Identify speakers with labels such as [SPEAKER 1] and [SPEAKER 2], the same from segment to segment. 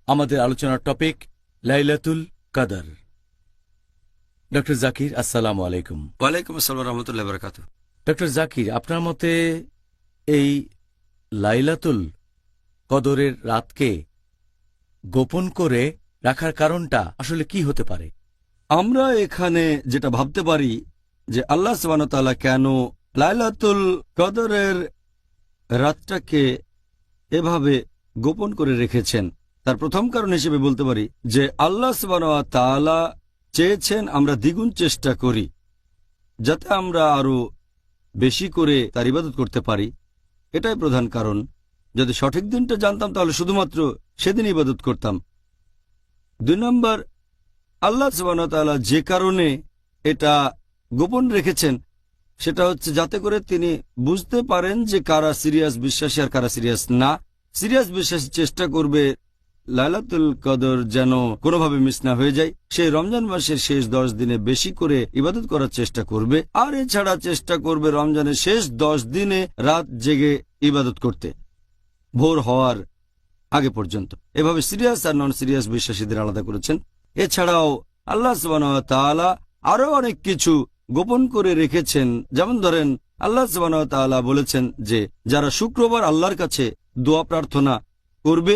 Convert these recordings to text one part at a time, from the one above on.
[SPEAKER 1] আমাদের আলোচনার টপিক লাইলাতুল কদর। ডক্টর জাকির, আসসালামু আলাইকুম।
[SPEAKER 2] ওয়ালাইকুম আসসালাম রহমতুল্লাহ বরকাত।
[SPEAKER 1] ডক্টর জাকির, আপনার মতে এই লাইলাতুল কদরের রাতকে গোপন করে রাখার কারণটা আসলে কি হতে পারে?
[SPEAKER 2] আমরা এখানে যেটা ভাবতে পারি যে আল্লাহ সুবহানাহু ওয়া তাআলা কেন লাইলাতুল কদরের রাতটাকে এভাবে গোপন করে রেখেছেন, তার প্রথম কারণ হিসেবে বলতে পারি যে আল্লাহ সুবহানাহু ওয়া তাআলা চেয়েছেন আমরা দ্বিগুণ চেষ্টা করি যাতে আমরা আরো বেশি করে তার ইবাদত করতে পারি। এটাই প্রধান কারণ। যদি সঠিক দিনটা জানতাম তাহলে শুধুমাত্র সেদিন ইবাদত করতাম। 2 নম্বর, আল্লাহ সুবহানাহু ওয়া তাআলা যে কারণে এটা গোপন রেখেছেন সেটা হচ্ছে যাতে করে তিনি বুঝতে পারেন যে কারা সিরিয়াস বিশ্বাসী আর কারা সিরিয়াস না। সিরিয়াস বিশ্বাসী চেষ্টা করবে লাইলাতুল কদর যেন কোনোভাবে মিস না হয়ে যায়। সেই রমজান মাসের শেষ 10 দিনে বেশি করে ইবাদত করার চেষ্টা করবে, আর এছাড়া চেষ্টা করবে রমজানের শেষ 10 দিনে রাত জেগে ইবাদত করতে ভোর হওয়ার আগে পর্যন্ত। এভাবে সিরিয়াস আর নন সিরিয়াস বিশ্বাসীদের আলাদা করেছেন। এছাড়াও আল্লাহ সুবহানাহু ওয়া তাআলা আরো অনেক কিছু গোপন করে রেখেছেন। যেমন ধরেন, আল্লাহ সুবহানাহু ওয়া তাআলা বলেছেন যে যারা শুক্রবার আল্লাহর কাছে দোয়া প্রার্থনা করবে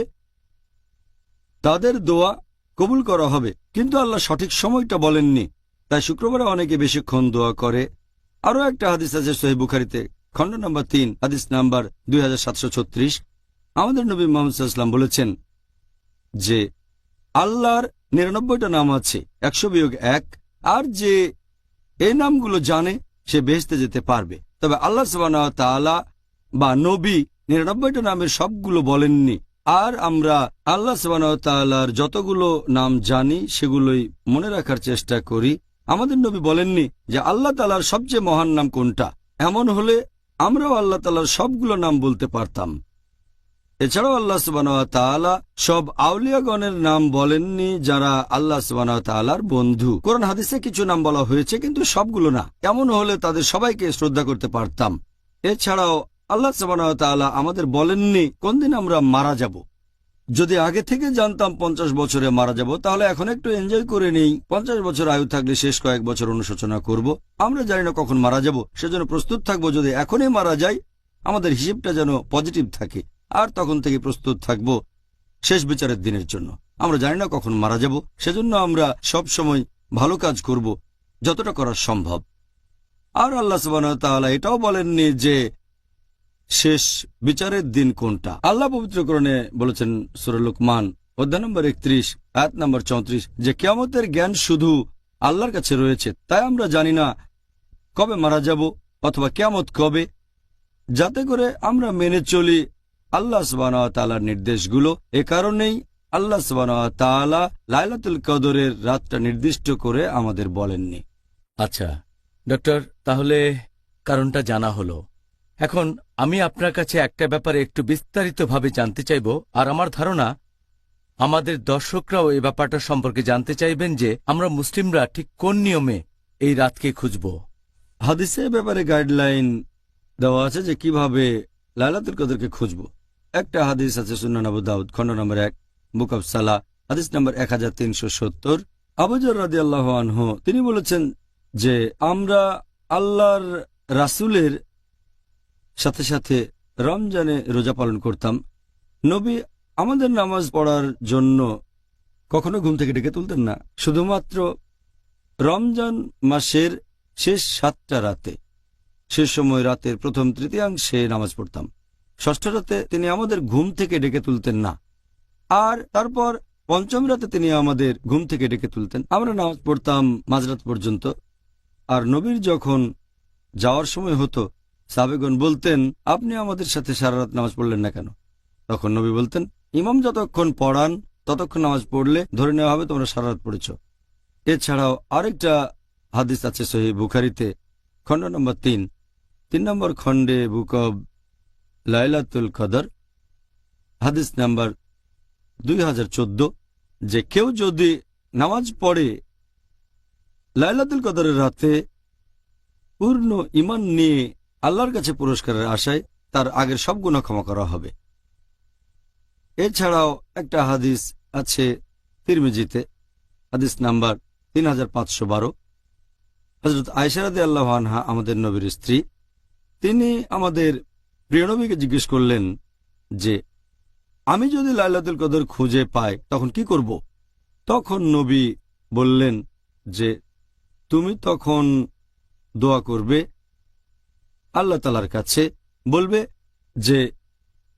[SPEAKER 2] তাদের দোয়া কবুল করা হবে, কিন্তু আল্লাহ সঠিক সময়টা বলেননি, তাই শুক্রবারে অনেকে বেশিক্ষণ দোয়া করে। আরও একটা হাদিস আছে সহিহ বুখারীতে, খণ্ড নম্বর 3, হাদিস নাম্বার 2736। আমাদের নবী মুহাম্মদ সাল্লাল্লাহু আলাইহি ওয়াসাল্লাম বলেছেন যে আল্লাহর 99টা নাম আছে, 100-1, আর যে এই নামগুলো জানে সে বেহেশতে যেতে পারবে। তবে আল্লাহ সুবহানাহু ওয়া তাআলা বা নবী 99টা নামের সবগুলো বলেননি। আর আমরা আল্লাহ সুবহানাহু ওয়া তাআলার যতগুলো নাম জানি সেগুলোই মনে রাখার চেষ্টা করি। আমাদের নবী বলেননি যে আল্লাহ তাআলার সবচেয়ে মহান নাম কোনটা। এমন হলে আমরাও আল্লাহ তাআলার সবগুলো নাম বলতে পারতাম। এছাড়াও আল্লাহ সুবহানাহু ওয়া তাআলা সব আউলিয়াগণের নাম বলেননি যারা আল্লাহ সুবহানাহু ওয়া তাআলার বন্ধু। কোরআন হাদিসে কিছু নাম বলা হয়েছে, কিন্তু সবগুলো না। এমন হলে তাদের সবাইকে শ্রদ্ধা করতে পারতাম। এছাড়াও আল্লাহ সুবহানাহু ওয়া তাআলা আমাদের বলেননি কোন দিন আমরা মারা যাব। যদি আগে থেকে জানতাম 50 বছরে মারা যাব, তাহলে এখন একটু এনজয় করে নেই। 50 বছর আয়ু থাকলে শেষ কয়েক বছর অনুশোচনা করব। আমরা জানি না কখন মারা যাব, সেজন্য প্রস্তুত থাকবো যদি এখনই মারা যাই আমাদের হিসেবটা যেন পজিটিভ থাকে, আর তখন থেকে প্রস্তুত থাকব শেষ বিচারের দিনের জন্য। আমরা জানি না কখন মারা যাব, সেজন্য আমরা সব সময় ভালো কাজ করব যতটা করা সম্ভব। আর আল্লাহ সুবহানাহু ওয়া তাআলা এটাও বলেননি যে শেষ বিচারের দিন কোনটা। আল্লাহ পবিত্র কোরআনে বলেছেন সূরা লুকমান অধ্যায় নম্বর 31 আয়াত নম্বর 34 যে কিয়ামতের জ্ঞান শুধু আল্লাহর কাছে রয়েছে, তাই আমরা জানি না কবে মারা যাব অথবা কিয়ামত কবে, যাতে করে আমরা মেনে চলি আল্লাহ সুবহানাহু ওয়া তাআলার নির্দেশগুলো। এ কারণেই আল্লাহ সুবহানাহু ওয়া তাআলা লাইলাতুল কদরের রাতটা নির্দিষ্ট করে আমাদের বলেননি।
[SPEAKER 1] আচ্ছা ডক্টর, তাহলে কারণটা জানা হলো। এখন আমি আপনার কাছে একটা ব্যাপারে একটু বিস্তারিতভাবে জানতে চাইব, আর আমার ধারণা আমাদের দর্শকরাও এই ব্যাপারটা সম্পর্কে জানতে চাইবেন যে আমরা মুসলিমরা ঠিক কোন নিয়মে এই রাতকে খুঁজব।
[SPEAKER 2] হাদিসে ব্যাপারে গাইডলাইন দেওয়া আছে যে কিভাবে লাইলাতুল কদরকে খুঁজব। একটা হাদিস আছে সুনান আবু দাউদ খণ্ড নম্বর 1 বুক অব সালাহ হাদিস নম্বর 1370। আবু যর রাদিয়াল্লাহু আনহু তিনি বলেছেন যে আমরা আল্লাহর রাসূলের সাথে সাথে রমজানে রোজা পালন করতাম। নবী আমাদের নামাজ পড়ার জন্য কখনো ঘুম থেকে ডেকে তুলতেন না, শুধুমাত্র রমজান মাসের শেষ 7টা রাতে, শেষ সময় রাতের প্রথম তৃতীয়াংশে নামাজ পড়তাম। ষষ্ঠ রাতে তিনি আমাদের ঘুম থেকে ডেকে তুলতেন না, আর তারপর পঞ্চম রাতে তিনি আমাদের ঘুম থেকে ডেকে তুলতেন। আমরা নামাজ পড়তাম মাঝরাত পর্যন্ত। আর নবীর যখন যাওয়ার সময় হতো সাহাবেগণ বলতেন, আপনি আমাদের সাথে সারা রাত নামাজ পড়লেন না কেন? তখন নবী বলতেন, ইমাম যতক্ষণ পড়ান ততক্ষণ নামাজ পড়লে ধরে নেওয়া হবে তোমরা সারা রাত পড়েছ। এছাড়াও আরেকটা হাদিস আছে সহিহ বুখারীতে খণ্ড নম্বর 3 নম্বর খণ্ডে বুক অব লাইলাতুল কদর হাদিস নাম্বার 2014 যে কেউ যদি নামাজ পড়ে লাইলাতুল কদরের রাতে পূর্ণ ঈমান নিয়ে আল্লাহর কাছে পুরস্কারের আশায়, তার আগের সব গুনাহ ক্ষমা করা হবে। এছাড়াও একটা হাদিস আছে তিরমিজিতে, হাদিস নাম্বার 3512। হযরত আয়েশা রাদিয়াল্লাহু আনহা আমাদের নবীর স্ত্রী, তিনি আমাদের প্রিয় নবীকে জিজ্ঞেস করলেন যে আমি যদি লাইলাতুল কদর খুঁজে পাই তখন কি করব? তখন নবী বললেন যে তুমি তখন দোয়া করবে আল্লাহ তাআলার কাছে, বলবে যে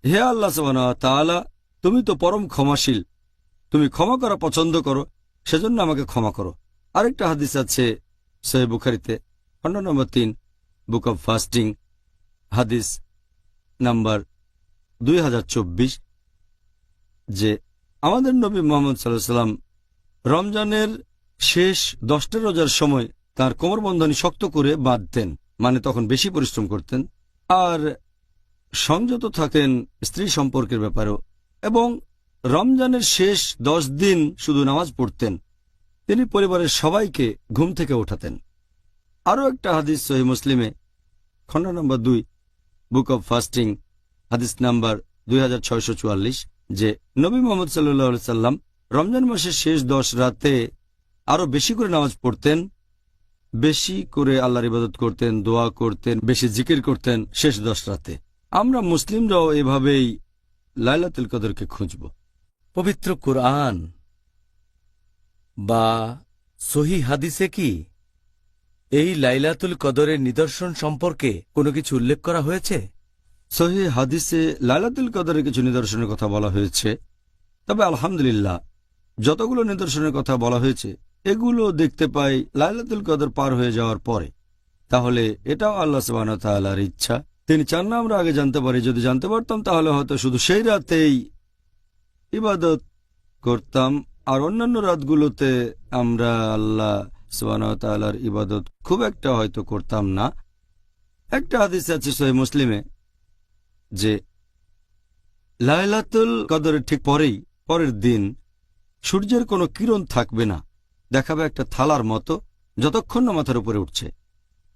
[SPEAKER 2] হে আল্লাহ সুবহানাহু ওয়া তাআলা, তুমি তো পরম ক্ষমাশীল, তুমি ক্ষমা করা পছন্দ করো, সেজন্য আমাকে ক্ষমা করো। আরেকটা হাদিস আছে সহিহ বুখারীতে, খণ্ড নম্বর 3, বুক অব ফাস্টিং, হাদিস নাম্বার 2024, যে আমাদের নবী মুহাম্মদ সাল্লাল্লাহু আলাইহি সাল্লাম রমজানের শেষ 10টা রোজার সময় তার কোমরবন্ধনী শক্ত করে বাঁধতেন, মানে তখন বেশি পরিশ্রম করতেন, আর সংযত থাকেন স্ত্রী সম্পর্কের ব্যাপারেও, এবং রমজানের শেষ 10 দিন শুধু নামাজ পড়তেন। তিনি পরিবারের সবাইকে ঘুম থেকে ওঠাতেন। আরও একটা হাদিস সহিহ মুসলিমে, খণ্ড নম্বর 2, বুক অব ফাস্টিং, হাদিস নাম্বার 2644, যে নবী মুহাম্মদ সাল্লাল্লাহু আলাইহি সাল্লাম রমজান মাসের শেষ 10 রাতে আরো বেশি করে নামাজ পড়তেন, বেশি করে আল্লাহর ইবাদত করতেন, দোয়া করতেন, বেশি জিকির করতেন শেষ 10 রাতে। আমরা মুসলিমরাও এভাবেই লাইলাতুল কদরকে খুঁজব।
[SPEAKER 1] পবিত্র কুরআন বা সহিহ হাদিসে কি এই লাইলাতুল কদরের নিদর্শন সম্পর্কে কোনো কিছু উল্লেখ করা হয়েছে?
[SPEAKER 2] সহিহ হাদিসে লাইলাতুল কদরের কিছু নিদর্শনের কথা বলা হয়েছে, তবে আলহামদুলিল্লাহ যতগুলো নিদর্শনের কথা বলা হয়েছে এগুলো দেখতে পাই লাইলাতুল কদর পার হয়ে যাওয়ার পরে। তাহলে এটাও আল্লাহ সুবহানাহু ওয়া তাআলার ইচ্ছা, তিনি চান না আমরা আগে জানতে পারি। যদি জানতে পারতাম তাহলে হয়তো শুধু সেই রাতেই ইবাদত করতাম, আর অন্যান্য রাতগুলোতে আমরা আল্লাহ সুবহানাহু ওয়া তাআলার ইবাদত খুব একটা হয়তো করতাম না। একটা হাদিস আছে সহিহ মুসলিমে যে লাইলাতুল কদরের ঠিক পরের দিন সূর্যের কোনো কিরণ থাকবে না, দেখাবে একটা থালার মতো যতক্ষণ না মাথার উপরে উঠছে।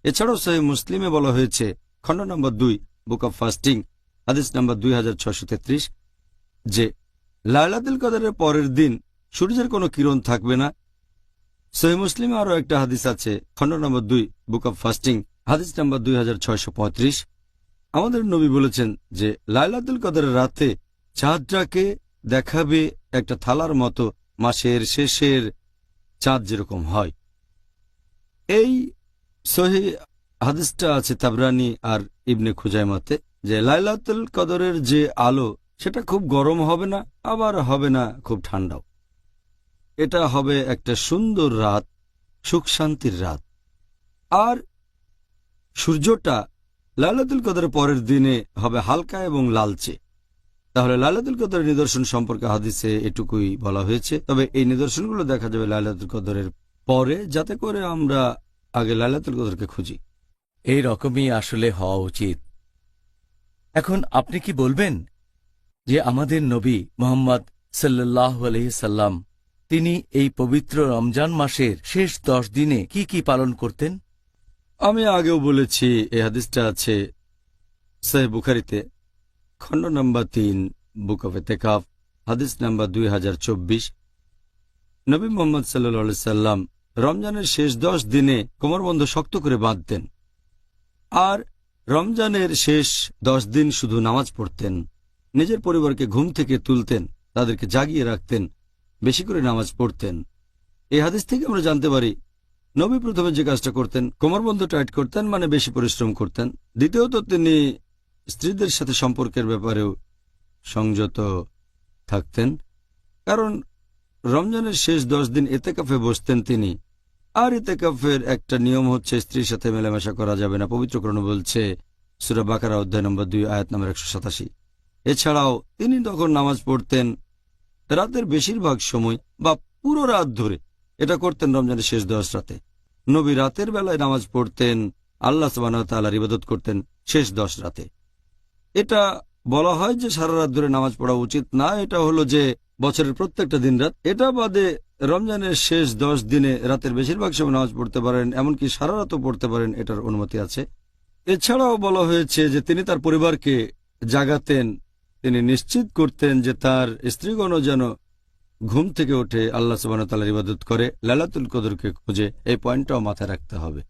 [SPEAKER 2] এছাড়াও সহিহ মুসলিমে বলা হয়েছে, খণ্ড নম্বর 2, বুক অব ফাস্টিং, হাদিস নাম্বার 2633, যে লাইলাতুল কদরের পরের দিন সূর্যের কোনো কিরণ থাকবে না। সহিহ মুসলিমে আরও একটা হাদিস আছে, খণ্ড নম্বর 2, বুক অব ফাস্টিং, হাদিস নাম্বার 2635। আমাদের নবী বলেছেন যে লাইলাতুল কদরের রাতে চাঁদটাকে দেখাবে একটা থালার মতো, মাসের শেষের চাঁদ যেরকম হয়। এই সহিহ হাদিসটা আছে তাবরানী আর ইবনে খুজাইমাতে, যে লাইলাতুল কদরের যে আলো সেটা খুব গরম হবে না, আবার হবে না খুব ঠান্ডাও। এটা হবে একটা সুন্দর রাত, সুখ শান্তির রাত। আর সূর্যটা লাইলাতুল কদরের পরের দিনে হবে হালকা এবং লালচে। তাহলে লাইলাতুল কদরের নিদর্শন সম্পর্কে হাদিসে এটুকুই বলা হয়েছে, তবে এই নিদর্শনগুলো দেখা যাবে লাইলাতুল কদরের পরে, যাতে করে আমরা আগে লাইলাতুল কদরকে খুঁজি।
[SPEAKER 1] এই রকমই আসলে হওয়া উচিত। এখন আপনি কি বলবেন যে আমাদের নবী মুহাম্মদ সাল্লাল্লাহু আলাইহি সাল্লাম তিনি এই পবিত্র রমজান মাসের শেষ 10 দিনে কি কি পালন করতেন?
[SPEAKER 2] আমি আগেও বলেছি, এই হাদিসটা আছে সহিহ বুখারীতে, খণ্ড নম্বর 3, বুক অফ ইতিকাফ, হাদিস নাম্বার 2024। নবী মুহাম্মদ সাল্লাল্লাহু আলাইহি সাল্লাম রমজানের শেষ 10 দিনে কোমরবন্ধ শক্ত করে বাঁধতেন, আর রমজানের শেষ 10 দিন শুধু নামাজ পড়তেন। নিজের পরিবারকে ঘুম থেকে তুলতেন, তাদেরকে জাগিয়ে রাখতেন, বেশি করে নামাজ পড়তেন। এই হাদিস থেকে আমরা জানতে পারি নবী প্রথমে যে কাজটা করতেন, কোমরবন্ধ টাইট করতেন, মানে বেশি পরিশ্রম করতেন। দ্বিতীয়ত তিনি স্ত্রীদের সাথে সম্পর্কের ব্যাপারেও সংযত থাকতেন, কারণ রমজানের শেষ 10 দিন ইতিকাফে বসতেন তিনি। আর ইতিকাফের একটা নিয়ম হচ্ছে স্ত্রীর সাথে মেলামেশা করা যাবে না। পবিত্র কোরআন বলছে, সূরা বাকারা অধ্যায় নম্বর 2, আয়াত নম্বর 187। এছাড়াও তিনি তখন নামাজ পড়তেন রাতের বেশিরভাগ সময় বা পুরো রাত ধরে। এটা করতেন রমজানের শেষ 10 রাতে। নবী রাতের বেলায় নামাজ পড়তেন, আল্লাহ সুবহানাহু ওয়া তাআলার ইবাদত করতেন শেষ 10 রাতে। এটা বলা হয় যে সারা রাত ধরে নামাজ পড়া উচিত না, এটা হলো যে বছরের প্রত্যেকটা দিন রাত। এটা বাদে রমজানের শেষ 10 দিনে রাতের বেশিরভাগ সময় নামাজ পড়তে পারেন, এমনকি সারা রাতও পড়তে পারেন, এটার অনুমতি আছে। এছাড়াও বলা হয়েছে যে তিনি তার পরিবারকে জাগাতেন তিনি নিশ্চিত করতেন যে তার স্ত্রীগণও যেন ঘুম থেকে উঠে আল্লাহ সুবহানাহু ওয়া তাআলার ইবাদত করে, লাইলাতুল কদরকে খোঁজে। এই পয়েন্টটাও মাথায় রাখতে হবে।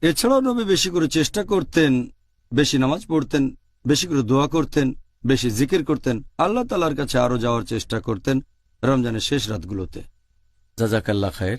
[SPEAKER 2] এছাড়াও নবী বেশি করে চেষ্টা করতেন, বেশি নামাজ পড়তেন, বেশি করে দোয়া করতেন, বেশি জিকির করতেন, আল্লাহ তাআলার কাছে আরো যাওয়ার চেষ্টা করতেন রমজানের শেষ রাতগুলোতে।
[SPEAKER 1] জাজাকাল্লাহ খায়ের।